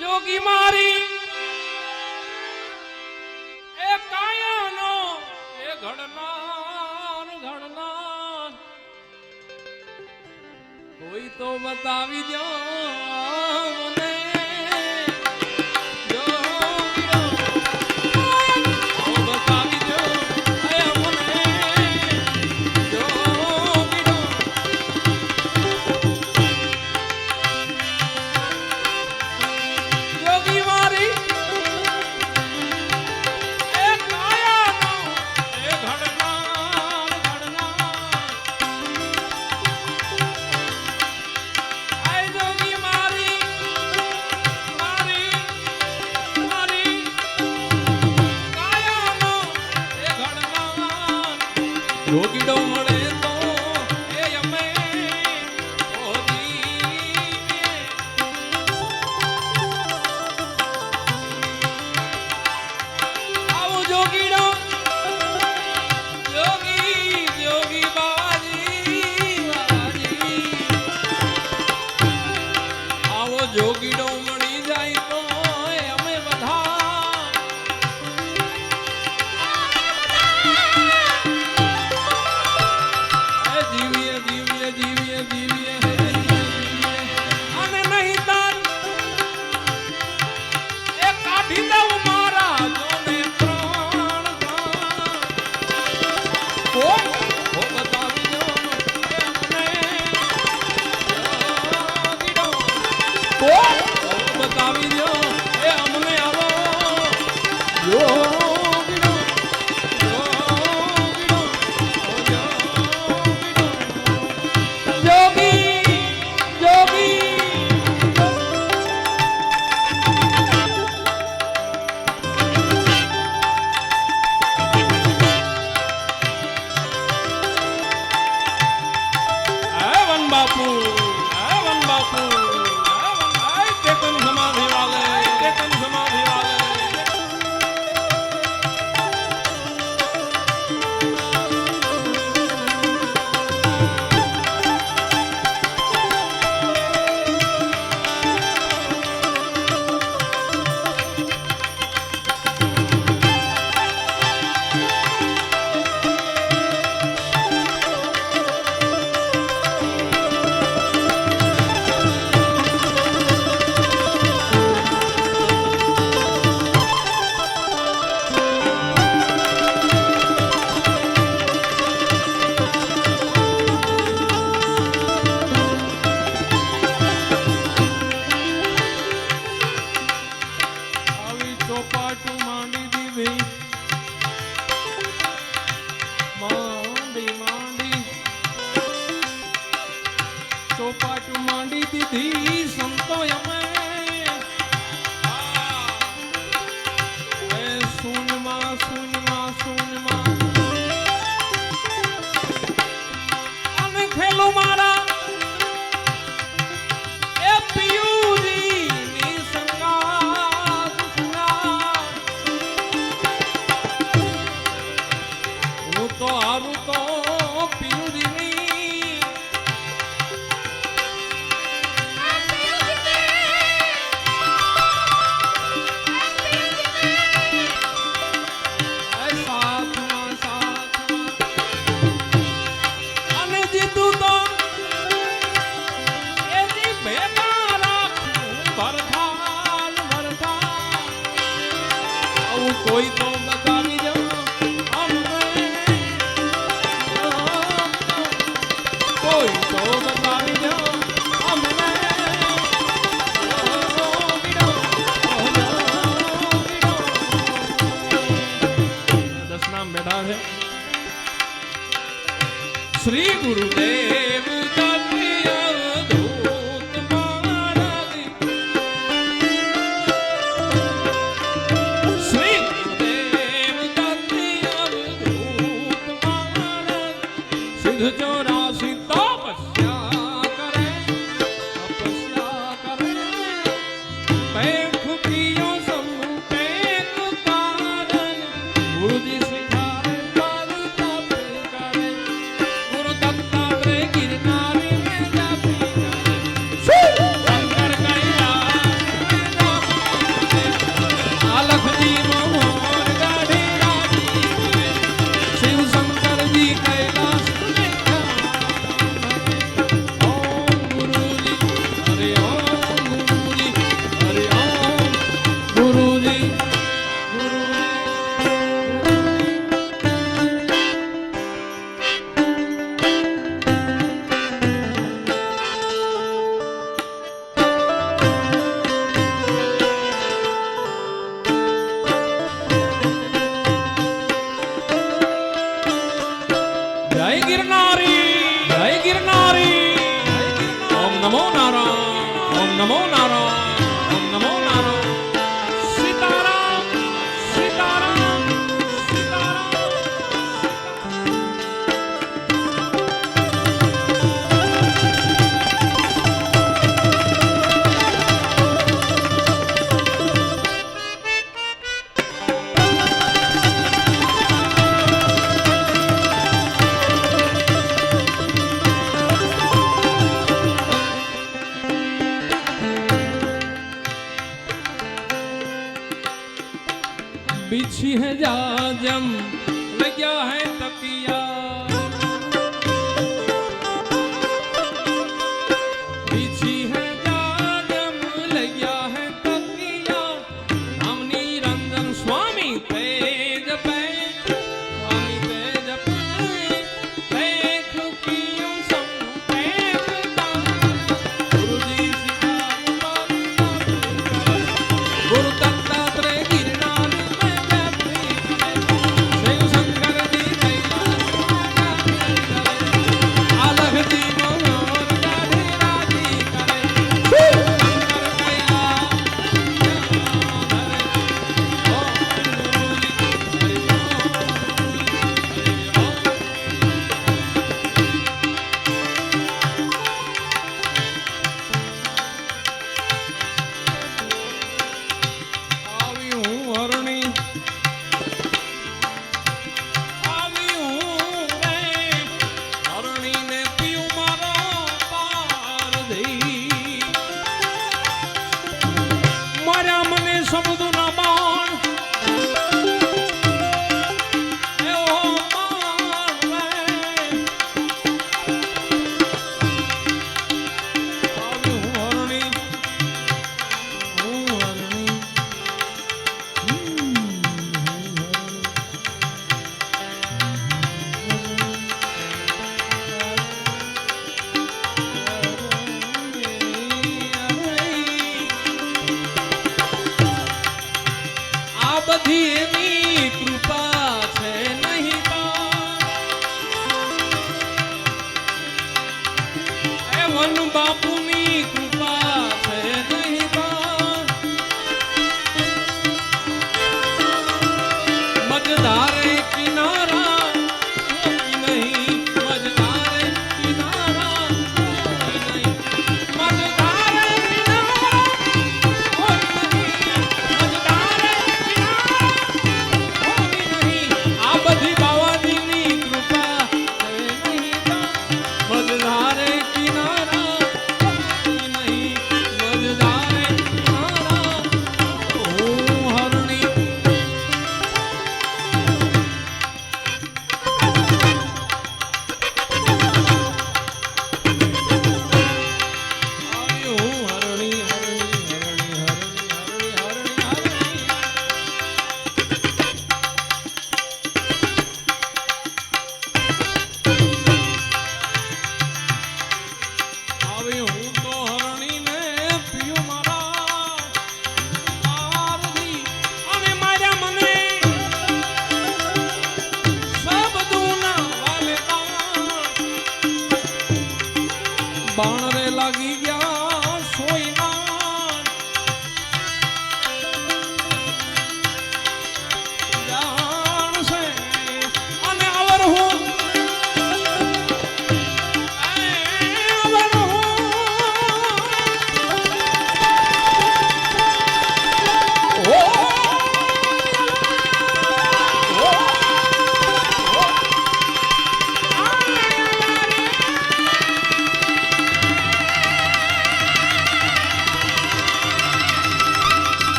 જોગી મારી એ કાયાનો એ ઘડનાર કોઈ તો બતાવી દો મને જોગીડો મળે તો એ અમે આવો જોગીડો જોગી જોગી બાજી આવો જોગીડો મળી જાય તો અમે બધા બતાવી દો એ અમને આવો જોગીડો જોગી જોગી વન બાપુ ચોપાટ માંડી દીધી સંતો અમે શૂન્યમાં અને ખેલું મારા એ પિયુજી ની સંગાત હું તો હારું તો પિયુજી કોઈ તો બતાવી દો અમને કોઈ તો બતાવી દો અમને દસ નામ બેઠા છે શ્રી ગુરુદેવ ચોરાસી તપસ્યા કરે બેઠ પ્રિયો સમૂહ કારણ ગુરુજી શીખારે પર તપ કરે ગુરુ દત્તાત્રેય ગિરનારી में जाती शंकर कैलाश નમો નારાયણ ઓમ નમો નારાયણ સીતારામ સીતારામ સીતારામ बिछी है जाजम लग्या है तकिया बिछी है जाजम लग्या है तकिया हम निरंजन स्वामी तेज पे स्वामी तेज पे देख कियो संपेता गुरुजी सिखा गुरु दत्तात्रेय गिरनार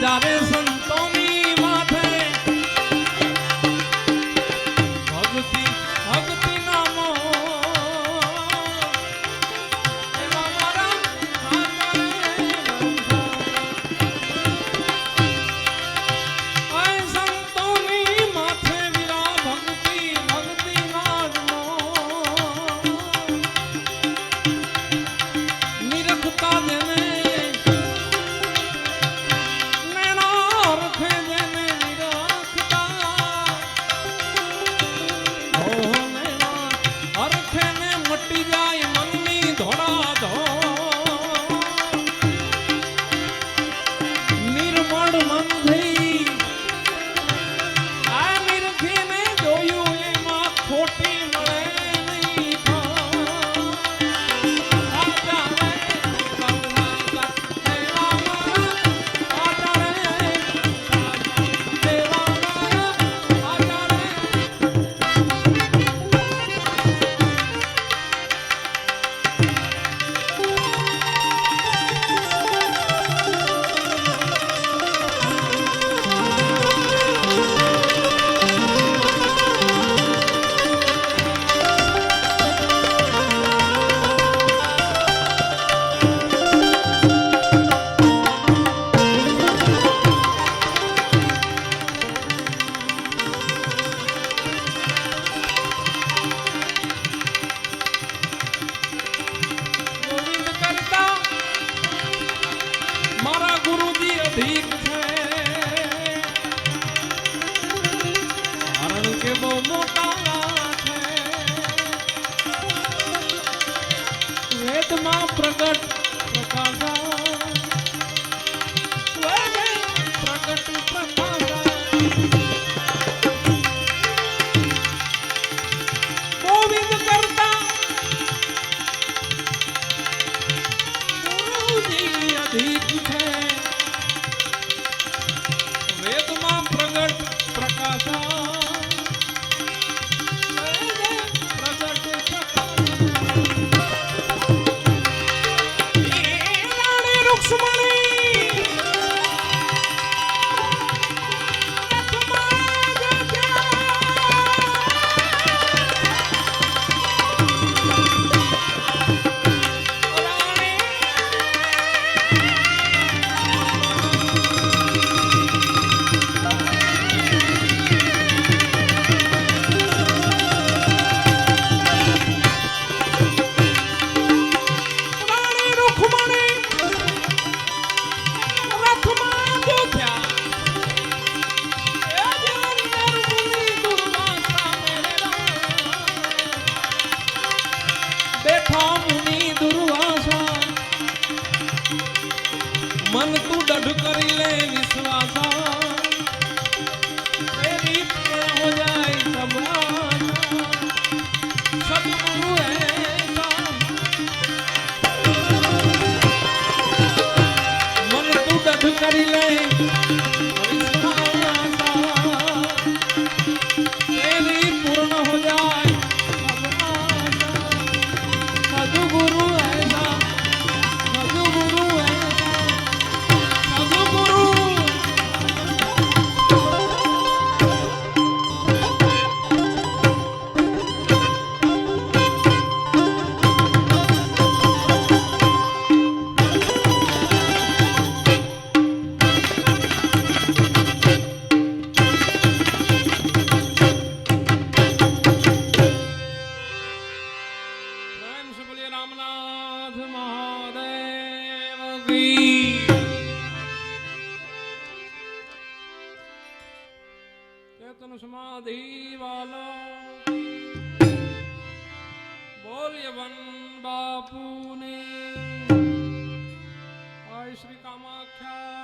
જ્યારે સંતોની માથે ભક્તિ ભક્તિ નામો એવા મારા સંતોની માથે વિરા ભક્તિ ભક્તિ નામો નિરખતા જેને પ્રગટ પ્રકાશા પ્રગટ પ્રકાશા ગોવિંદ કરતા ગુરુજી અધિક છે વેદમાં પ્રગટ પ્રકાશા मन तू डढ़ करी ले विश्वासा तेरी हो जाए सब सदगुरु ऐसा मन तू डढ़ करी ले विश्वासा तेरी पूर्ण हो जाए सब सदगुरु ऐसा सदगुरु रामनाथ महादेव की चेतन समाधि वाला बोलिए वन बापू ने श्री कामाख्या